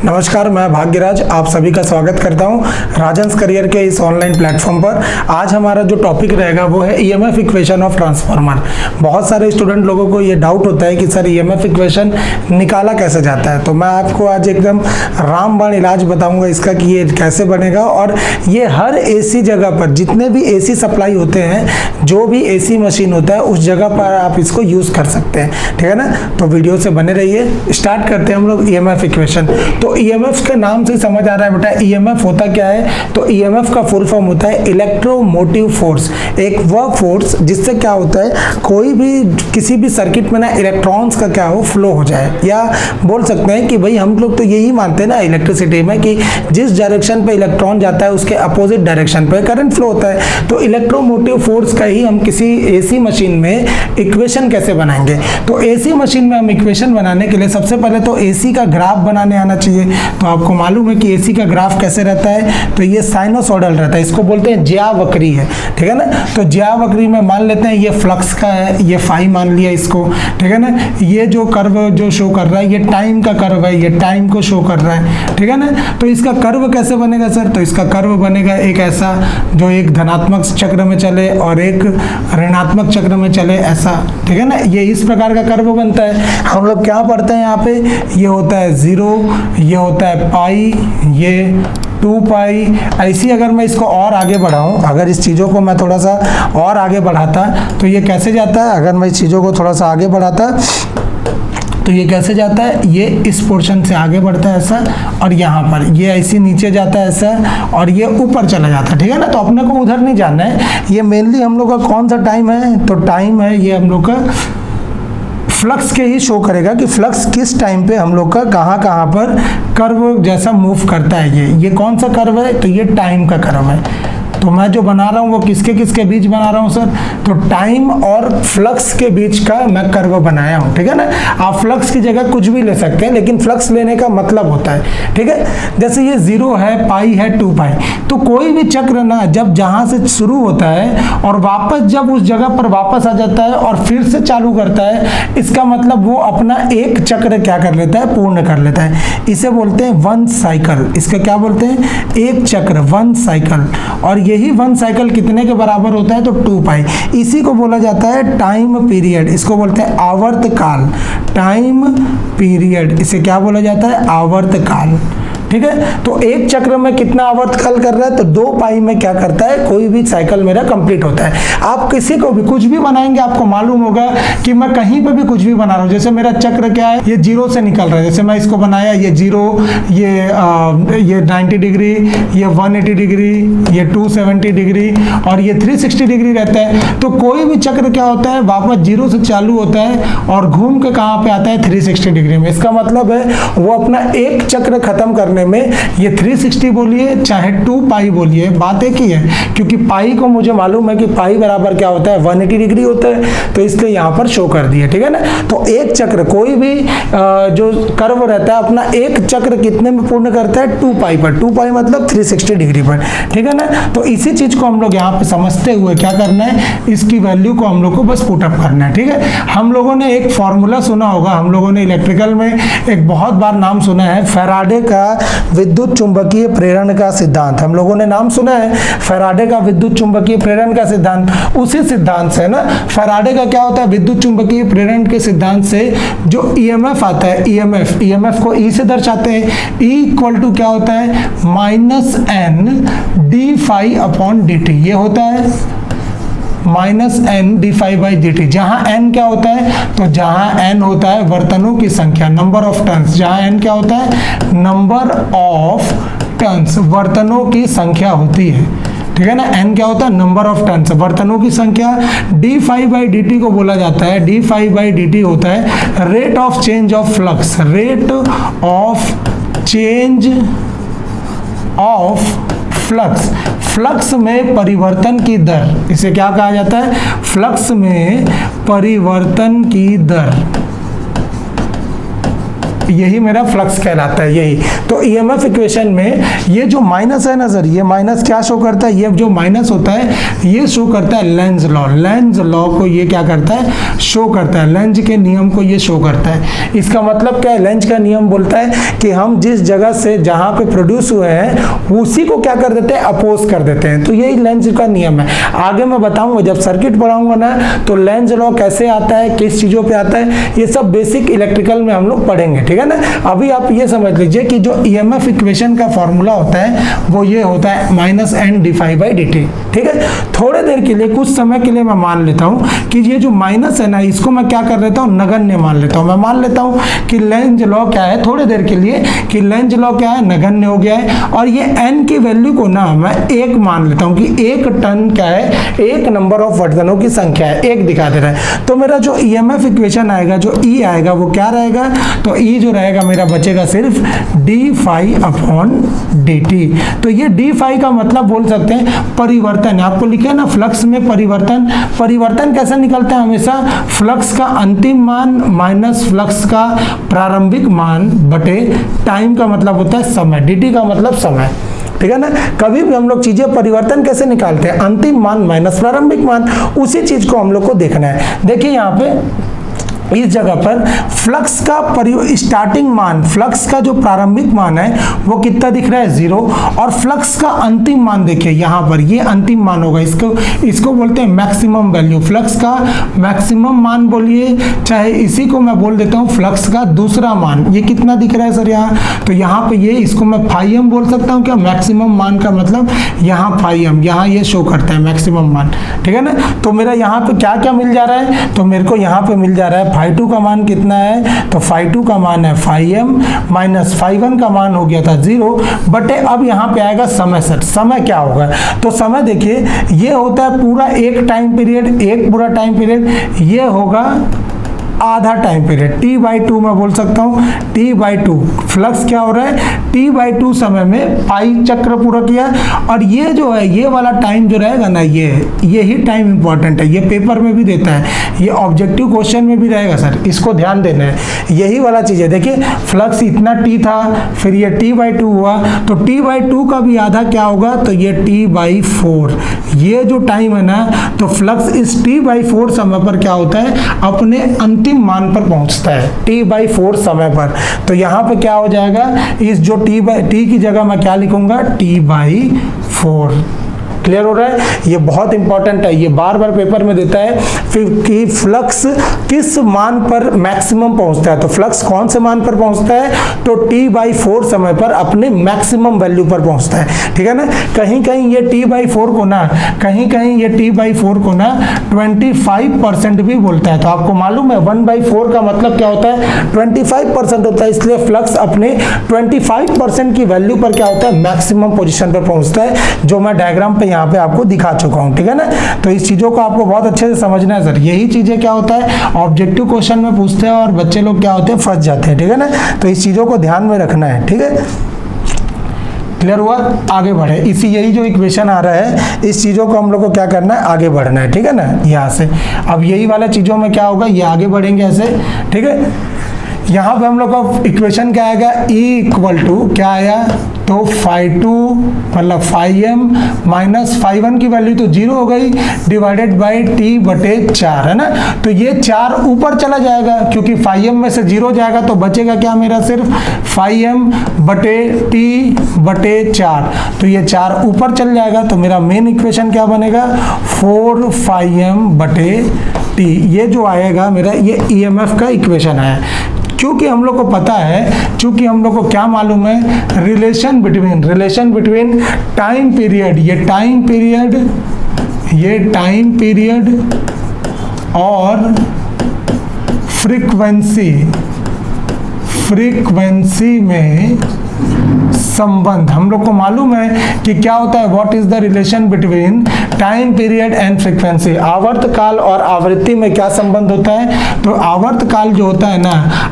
नमस्कार, मैं भाग्यराज आप सभी का स्वागत करता हूं राजंस करियर के इस ऑनलाइन प्लेटफॉर्म पर। आज हमारा जो टॉपिक रहेगा वो है ईएमएफ इक्वेशन ऑफ ट्रांसफार्मर। बहुत सारे स्टूडेंट लोगों को ये डाउट होता है कि सर ईएमएफ इक्वेशन निकाला कैसे जाता है, तो मैं आपको आज एकदम रामबाण इलाज बताऊंगा इसका कि ये कैसे बनेगा। और ये हर एसी जगह पर, जितने भी एसी सप्लाई होते हैं, जो भी एसी मशीन होता है उस जगह पर आप इसको यूज कर सकते हैं, ठीक है ना। तो वीडियो से बने रहिए। स्टार्ट करते हैं हम लोग ईएमएफ इक्वेशन। तो ईएमएफ के नाम से समझ आ रहा है बेटा ईएमएफ होता क्या है। तो ईएमएफ का फुल फॉर्म होता है इलेक्ट्रोमोटिव फोर्स। एक वह फोर्स जिससे क्या होता है, कोई भी किसी भी सर्किट में ना इलेक्ट्रॉन्स का क्या हो, फ्लो हो जाए। या बोल सकते हैं कि भाई हम लोग तो यही मानते हैं ना इलेक्ट्रिसिटी में कि जिस डायरेक्शन पे इलेक्ट्रॉन जाता है उसके अपोजिट डायरेक्शन पे करंट फ्लो होता है। तो इलेक्ट्रोमोटिव फोर्स का ही हम किसी एसी मशीन में इक्वेशन कैसे बनाएंगे। तो एसी मशीन में हम इक्वेशन बनाने के लिए सबसे पहले तो एसी का ग्राफ बनाने आना चाहिए। तो आपको मालूम है कि एसी का ग्राफ कैसे रहता है, तो ये साइनोसॉइडल रहता है, इसको बोलते हैं ज्यावक्री है, ठीक है ना। तो ज्यावक्री में मान लेते हैं ये फ्लक्स का है, ये फाई मान लिया इसको, ठीक है ना। ये जो कर्व जो शो कर रहा है ये टाइम का कर्व है, ये टाइम को शो कर रहा है, ठीक है ना। तो इसका कर्व कैसे बनेगा सर, तो इसका कर्व बनेगा एक ऐसा जो एक धनात्मक चक्र में चले और एक ऋणात्मक चक्र में चले, ऐसा, ठीक है ना। ये इस प्रकार का कर्व बनता है। हम लोग क्या पढ़ते हैं यहाँ पे, ये होता है 0, ये होता है पाई, ये 2 पाई। ऐसी अगर मैं इसको और आगे बढ़ाऊं, अगर इस चीज़ों को मैं थोड़ा सा और आगे बढ़ाता तो ये कैसे जाता है, अगर मैं इस चीज़ों को थोड़ा सा आगे बढ़ाता तो ये कैसे जाता है, ये इस पोर्शन से आगे बढ़ता है ऐसा, और यहाँ पर ये ऐसे नीचे जाता है ऐसा, और ये ऊपर चला जाता है, ठीक है ना। तो अपने को उधर नहीं जाना है। ये मेनली हम लोग का कौन सा टाइम है, तो टाइम है ये हम लोग का फ्लक्स के ही शो करेगा कि फ्लक्स किस टाइम पे हम लोग का कहाँ पर कर्व जैसा मूव करता है। ये कौन सा कर्व है, तो ये टाइम का कर्व है। तो मैं जो बना रहा हूँ वो किसके किसके बीच बना रहा हूँ सर, तो टाइम और फ्लक्स के बीच का मैं कर्व बनाया हूँ, ठीक है ना। आप फ्लक्स की जगह कुछ भी ले सकते हैं, लेकिन फ्लक्स लेने का मतलब होता है, ठीक है। जैसे ये 0 है, पाई है, 2 पाई। तो कोई भी चक्र ना जब जहाँ से शुरू होता है और वापस जब उस जगह पर वापस आ जाता है और फिर से चालू करता है, इसका मतलब वो अपना एक चक्र क्या कर लेता है, पूर्ण कर लेता है। इसे बोलते हैं वन साइकिल। इसका क्या बोलते हैं, एक चक्र, वन साइकिल। और यही वन साइकिल कितने के बराबर होता है, तो 2 पाई। इसी को बोला जाता है टाइम पीरियड। इसको बोलते हैं आवर्त काल, टाइम पीरियड। इसे क्या बोला जाता है, आवर्त काल, ठीक है। तो एक चक्र में कितना आवर्त काल कर रहा है, तो 2 पाई में क्या करता है, कोई भी साइकिल मेरा कंप्लीट होता है। आप किसी को भी कुछ भी बनाएंगे, आपको मालूम होगा कि मैं कहीं पे भी कुछ भी बना रहा हूँ। जैसे मेरा चक्र क्या है, ये 0 से निकल रहा है। जैसे मैं इसको बनाया, ये 0, ये 90 डिग्री, ये 180 डिग्री, ये 270 डिग्री और ये 360 डिग्री रहता है। तो कोई भी चक्र क्या होता है, वापस 0 से चालू होता है और घूम के कहाँ पे आता है, 360 डिग्री में। इसका मतलब है वो अपना एक चक्र खत्म करने में, ये 360 बोलिए चाहे 2 पाई बोलिए, बात एक ही है। क्योंकि पाई को मुझे मालूम है कि पाई बराबर क्या होता है, 180 डिग्री होता है, तो इसलिए यहाँ पर शो कर दिया, ठीक है ना। तो एक चक्र, कोई भी जो कर्व रहता है, अपना एक चक्र कितने में पूर्ण करता है, 2 पाई पर। 2 पाई मतलब 360 डिग्री पर, ठीक है ना। तो इसी चीज को हम लोग यहाँ पे समझते हुए क्या करना है, इसकी वैल्यू को हम लोग को बस पुटअप करना है, ठीक है। हम लोगों ने एक फॉर्मूला सुना होगा, हम लोगों ने इलेक्ट्रिकल में एक बहुत बार नाम सुना है, फैराडे का विद्युत चुंबकीय प्रेरण का सिद्धांत। हम लोगों ने नाम सुना है फैराडे का विद्युत चुंबकीय प्रेरण का सिद्धांत। उसी सिद्धांत से ना, फैराडे का क्या होता है, विद्युत चुंबकीय प्रेरण के सिद्धांत से जो ईएमएफ आता है, ईएमएफ को ई से दर्शाते हैं। ई इक्वल टू क्या होता है, -n D phi upon D T. ये होता है -n D phi by D T. जहां n क्या होता है, तो जहां n होता है वर्तनों की संख्या, नंबर ऑफ टर्न्स। जहां n क्या होता है, नंबर ऑफ टर्न्स, वर्तनों की संख्या होती है, ठीक है ना। n क्या होता है, नंबर ऑफ टर्न्स, वर्तनों की संख्या। D phi by D T को बोला जाता है, D phi by D T होता है rate of change of flux, rate of change of flux, flux में परिवर्तन की दर। इसे क्या कहा जाता है, फ्लक्स में परिवर्तन की दर, यही मेरा फ्लक्स कहलाता है, यही। तो ईएमएफ इक्वेशन में ये जो माइनस है ना सर, ये माइनस क्या शो करता है, ये जो माइनस होता है ये शो करता है लेंज लॉ। लेंज लॉ को ये क्या करता है, शो करता है, लेंज के नियम को ये शो करता है। इसका मतलब क्या है, लेंज का नियम बोलता है कि हम जिस जगह से जहां पे प्रोड्यूस हुए हैं उसी को क्या कर देते हैं, अपोज कर देते हैं। तो यही लेंज का नियम है। आगे मैं बताऊंगा, जब सर्किट पढ़ाऊंगा ना, तो लेंज लॉ कैसे आता है, किस चीजों पे आता है, ये सब बेसिक इलेक्ट्रिकल में हम लोग पढ़ेंगे, ठीक है ना। अभी आप ये समझ लीजिए कि जो ईएमएफ इक्वेशन का फॉर्मूला होता है वो ये होता है minus N D phi by D T, ठीक है। थोड़े देर के लिए, कुछ समय के लिए मैं मान लेता हूं कि ये जो माइनस है ना, इसको मैं क्या कर लेता हूं, नगण्य मान लेता हूं। मैं मान लेता हूं कि लेंज लॉ क्या है, थोड़े देर के लिए, कि लेंज लॉ क्या है, नगण्य हो गया है। और ये एन की वैल्यू को ना मैं एक मान लेता हूं कि एक टन क्या है, एक नंबर ऑफ वर्तनों की संख्या है, एक दिखा दे रहा है। तो मेरा जो ईएमएफ इक्वेशन आएगा, जो ई आएगा, वो क्या रहेगा, तो ई जो रहेगा मेरा बचेगा सिर्फ D phi upon D T. तो ये डी फाई का मतलब बोल सकते हैं परिवर्तन। आपको लिखे है ना फ्लक्स में परिवर्तन। परिवर्तन कैसे निकलता है, हमेशा फ्लक्स का अंतिम मान माइनस फ्लक्स का प्रारंभिक मान बटे टाइम का मतलब होता है समय, dt का मतलब समय, ठीक है ना। कभी भी हम लोग चीजें परिवर्तन कैसे निकालते हैं, अंतिम मान माइनस प्रारंभिक मान, उसी चीज को हम लोग को देखना है। देखिए यहाँ पे इस जगह पर फ्लक्स का स्टार्टिंग मान, फ्लक्स का जो प्रारंभिक मान है वो कितना दिख रहा है, 0। और फ्लक्स का अंतिम मान देखिए यहाँ पर, ये अंतिम मान होगा, इसको बोलते हैं मैक्सिमम वैल्यू। फ्लक्स का मैक्सिमम मान बोलिए, चाहे इसी को मैं बोल देता हूँ फ्लक्स का दूसरा मान। ये कितना दिख रहा है सर यहाँ, तो यहाँ पे ये, इसको मैं फाई एम बोल सकता हूँ क्या, मैक्सिमम मान का मतलब यहाँ फाई एम, यहाँ ये शो करता है मैक्सिमम मान, ठीक है ना। तो मेरा यहाँ पे क्या क्या मिल जा रहा है, तो मेरे को यहाँ पे मिल जा रहा है फाई टू का मान कितना है, तो फाई टू का मान है phi M, minus phi one का मान हो गया था 0 बटे, अब यहाँ पे आएगा समय सर। समय क्या होगा, तो समय देखिए ये होता है पूरा एक टाइम पीरियड, एक पूरा टाइम पीरियड, ये होगा आधा टाइम पीरियड, t बाई 2 मैं बोल सकता हूँ, t बाई 2। फ्लक्स क्या हो रहा है, t बाई 2 समय में पाई चक्र पूरा किया। और ये जो है, ये वाला टाइम जो रहेगा ना, यही टाइम इंपॉर्टेंट है, ये पेपर में भी देता है, ये ऑब्जेक्टिव क्वेश्चन में भी रहेगा सर, इसको ध्यान देना है। यही वाला चीज़ है, देखिए फ्लक्स इतना t था, फिर ये t बाई 2 हुआ, तो t बाई 2 का भी आधा क्या होगा, तो ये t बाई 4। ये जो टाइम है ना, तो फ्लक्स इस t बाई 4 समय पर क्या होता है, अपने अंतिम मान पर पहुंचता है, t बाई 4 समय पर। तो यहाँ पे क्या हो जाएगा, इस जो t की जगह मैं क्या लिखूंगा, t बाई 4। क्लियर हो रहा है, ये बहुत इंपॉर्टेंट है, ये बार बार पेपर में देता है फिर कि फ्लक्स किस मान पर मैक्सिमम पहुंचता है। तो फ्लक्स कौन से मान पर पहुंचता है, तो t बाई 4 समय पर अपने मैक्सिमम वैल्यू पर पहुंचता है, ठीक है ना। कहीं कहीं ये t बाई 4 को ना, कहीं कहीं ये t बाई 4 को ना 25% भी बोलता है। तो आपको मालूम है 1/4 का मतलब क्या होता है, 25% होता है। इसलिए फ्लक्स अपने 25% की वैल्यू पर क्या होता है, मैक्सिमम पोजीशन पर पहुंचता है, जो मैं डायग्राम पे यहाँ पे आपको दिखा चुका हूँ, ठीक है ना। तो इस चीजों को आपको बहुत अच्छे से समझना है सर। यही चीजें क्या होता है, ऑब्जेक्टिव क्वेश्चन में पूछते हैं और बच्चे लोग क्या होते हैं, फंस जाते हैं, ठीक है ना। तो इस चीजों को ध्यान में रखना है, ठीक है। क्लियर हुआ, आगे बढ़े। यही जो इक्वेशन आ रहा है, इस चीजों को हम लोग को क्या करना है, आगे बढ़ना है, ठीक है ना। यहाँ से अब यही वाला चीजों में क्या होगा, ये आगे बढ़ेंगे ऐसे, ठीक है। यहाँ पे हम लोग का इक्वेशन क्या आएगा, E इक्वल टू क्या आया, तो फाई 2 मतलब फाई एम माइनस फाई 1 की वैल्यू तो 0 हो गई, डिवाइडेड बाई t बटे 4, है ना। तो ये 4 ऊपर चला जाएगा, क्योंकि फाई एम में से 0 जाएगा, तो बचेगा क्या मेरा, सिर्फ फाई एम बटे t बटे 4। तो ये 4 ऊपर चल जाएगा, तो मेरा मेन इक्वेशन क्या बनेगा, 4 फाई एम बटे t। ये जो आएगा मेरा, ये EMF का इक्वेशन है। क्योंकि हम लोग को पता है, क्योंकि हम लोग को क्या मालूम है, रिलेशन बिटवीन टाइम पीरियड, ये टाइम पीरियड और फ्रीक्वेंसी में संबंध। हम लोग को मालूम है कि क्या होता है, what is the relation between time period and frequency. आवर्त काल और आवृत्ति में क्या संबंध होता है, तो आवर्त काल जो होता है ना,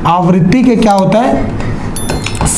आवृत्ति के क्या होता है,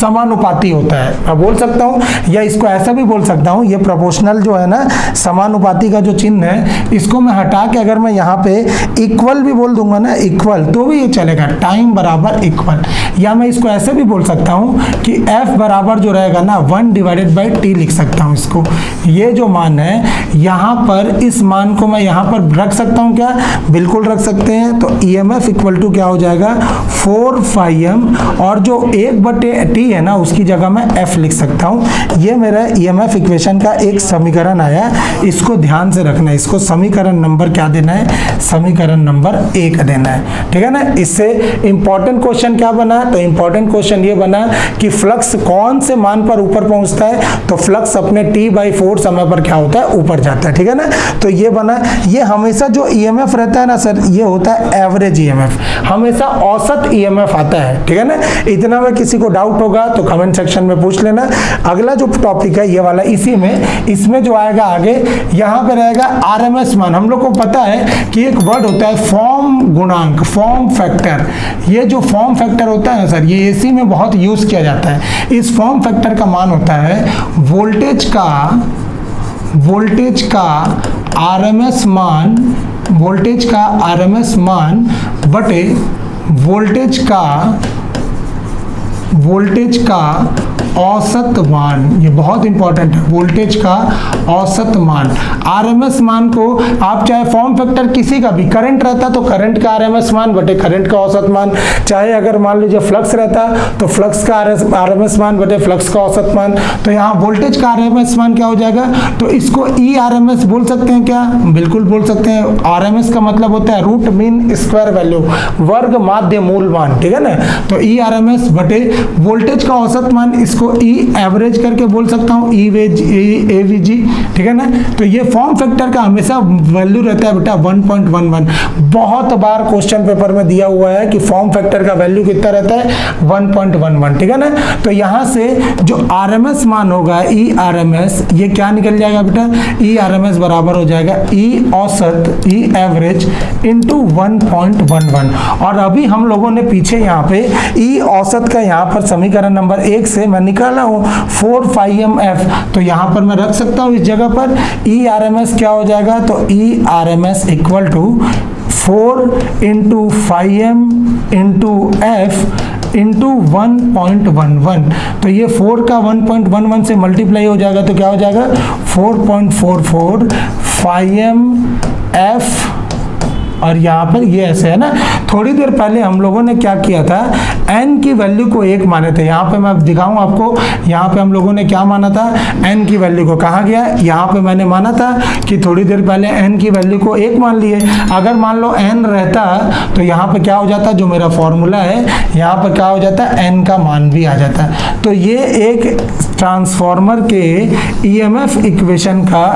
समानुपाती होता है। मैं बोल सकता हूँ, या इसको ऐसा भी बोल सकता हूँ, ये प्रोपोर्शनल जो है ना, समानुपाती का जो चिन्ह है, इसको मैं हटा के अगर मैं यहाँ पे इक्वल भी बोल दूंगा ना, इक्वल, तो भी ये चलेगा, टाइम बराबर इक्वल। या मैं इसको ऐसे भी बोल सकता हूँ कि F बराबर जो रहेगा ना 1/T लिख सकता हूँ इसको। ये जो मान है यहाँ पर, इस मान को मैं यहाँ पर रख सकता हूँ क्या? बिल्कुल रख सकते हैं। तो EMF इक्वल टू क्या हो जाएगा? 4φm, और जो 1/T है ना, उसकी जगह मैं F लिख सकता हूँ। ये मेरा EMF इक्वेशन का एक समीकरण आया, इसको ध्यान से रखना है। इसको समीकरण नंबर क्या देना है? समीकरण नंबर 1 देना है, ठीक है ना। इससे इंपॉर्टेंट क्वेश्चन क्या बना? तो इंपॉर्टेंट क्वेश्चन ये बना कि फ्लक्स कौन से मान पर ऊपर पहुंचता है? तो फ्लक्स अपने T/4 समय पर क्या होता है? ऊपर जाता है, ठीक है ना। तो ये बना। ये हमेशा जो EMF रहता है ना सर, ये होता है एवरेज EMF, हमेशा औसत EMF आता है, ठीक है ना। इतना में किसी को डाउट होगा तो कमेंट सेक्शन में पूछ लेना। अगला जो टॉपिक है ये वाला, इसी में, इसमें जो आएगा आगे, यहाँ पे रहेगा RMS मान। हम लोग को पता है कि एक वर्ड होता है फॉर्म गुणांक, फॉर्म फैक्टर। ये जो फॉर्म फैक्टर होता है ना सर, ये AC में बहुत यूज किया जाता है। इस फॉर्म फैक्टर का मान होता है वोल्टेज का RMS मान, वोल्टेज का RMS मान बटे वोल्टेज का औसत मान। ये बहुत इंपॉर्टेंट है, वोल्टेज का औसत मान। RMS मान को आप चाहे फॉर्म फैक्टर किसी का भी, करंट रहता तो करंट का RMS मान बटे करंट का औसत मान, चाहे अगर मान लीजिए फ्लक्स रहता तो फ्लक्स का RMS मान बटे फ्लक्स का औसत मान। तो यहाँ वोल्टेज का RMS मान क्या हो जाएगा? तो इसको ERMS बोल सकते हैं क्या? बिल्कुल बोल सकते हैं। RMS का मतलब होता है रूट मीन स्क्वायर वैल्यू, वर्ग माध्य मूल मान, ठीक है ना। तो ERMS बटे वोल्टेज का औसत मान, इसको E एवरेज करके बोल सकता हूँ, EAVG, ठीक है ना। तो ये फॉर्म फैक्टर का हमेशा वैल्यू रहता है बेटा 1.11। बहुत बार क्वेश्चन पेपर में दिया हुआ है कि फॉर्म फैक्टर का वैल्यू कितना रहता है? 1.11, ठीक है ना। तो यहाँ से जो RMS मान होगा, ERMS, ये क्या निकल जाएगा बेटा? ERMS बराबर हो जाएगा E औसत, E एवरेज इंटू 1.11। और अभी हम लोगों ने पीछे यहाँ पे E औसत का यहाँ पर समीकरण नंबर 1 से मैं निकाला हूँ 4φmF, तो यहाँ पर मैं रख सकता हूँ इस जगह पर। ERMS क्या हो जाएगा? तो ERMS equal to 4 into φm into F into 1.11। तो ये 4 का 1.11 से मल्टीप्लाई हो जाएगा, तो क्या हो जाएगा? 4.44 φmF। और यहाँ पर ये ऐसे है ना। थोड़ी देर पहले हम लोगों ने क्या किया था? n की वैल्यू को 1 माने थे। यहाँ पे मैं दिखाऊं आपको, यहाँ पे हम लोगों ने क्या माना था? n की वैल्यू को। कहाँ गया? यहाँ पे मैंने माना था कि थोड़ी देर पहले n की वैल्यू को 1 मान लिए। अगर मान लो n रहता तो यहाँ पे क्या हो जाता? जो मेरा फॉर्मूला है, यहाँ पर क्या हो जाता? n का मान भी आ जाता। तो ये एक ट्रांसफॉर्मर के EMF इक्वेशन का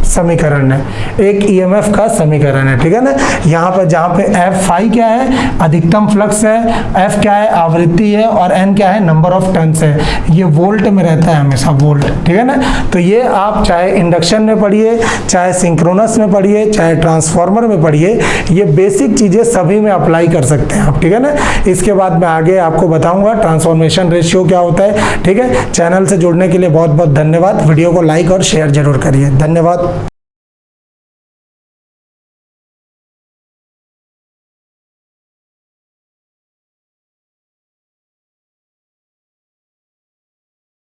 समीकरण है, एक EMF का समीकरण है, ठीक है ना। यहाँ पर जहाँ पे F फाई क्या है? अधिकतम फ्लक्स है, F क्या है? आवृत्ति है, और N क्या है? नंबर ऑफ टर्न्स है। ये वोल्ट में रहता है हमेशा, वोल्ट, ठीक है ना। तो ये आप चाहे इंडक्शन में पढ़िए, चाहे सिंक्रोनस में पढ़िए, चाहे ट्रांसफॉर्मर में पढ़िए, ये बेसिक चीजें सभी में अप्लाई कर सकते हैं आप, ठीक है ना। इसके बाद मैं आगे आपको बताऊंगा ट्रांसफॉर्मेशन रेशियो क्या होता है, ठीक है। चैनल से जुड़ने के लिए बहुत बहुत धन्यवाद। वीडियो को लाइक और शेयर जरूर करिए। धन्यवाद।